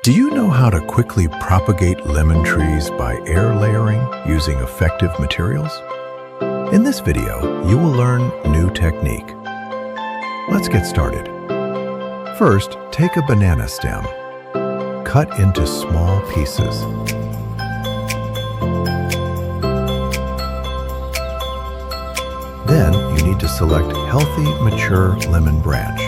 Do you know how to quickly propagate lemon trees by air layering using effective materials? In this video, you will learn new technique. Let's get started. First, take a banana stem. Cut into small pieces. Then you need to select healthy, mature lemon branch.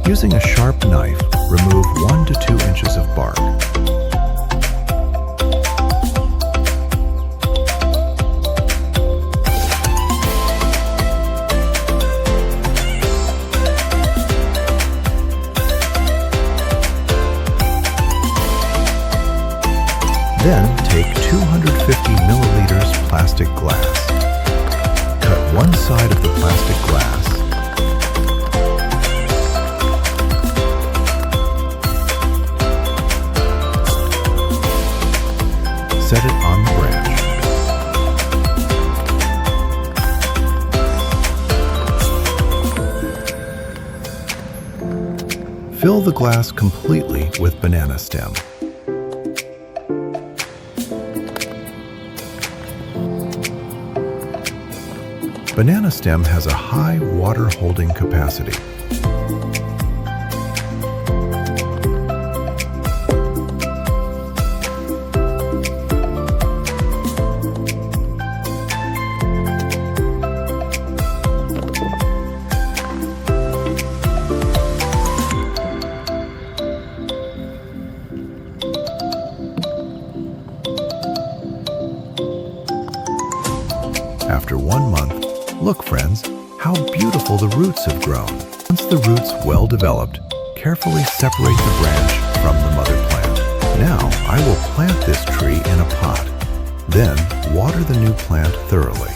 Using a sharp knife, remove 1 to 2 inches of bark. Then take 250 milliliters plastic glass. Cut one side of the plastic glass. Set it on the branch. Fill the glass completely with banana stem. Banana stem has a high water holding capacity. After 1 month, look friends, how beautiful the roots have grown. Once the roots well developed, carefully separate the branch from the mother plant. Now I will plant this tree in a pot. Then water the new plant thoroughly.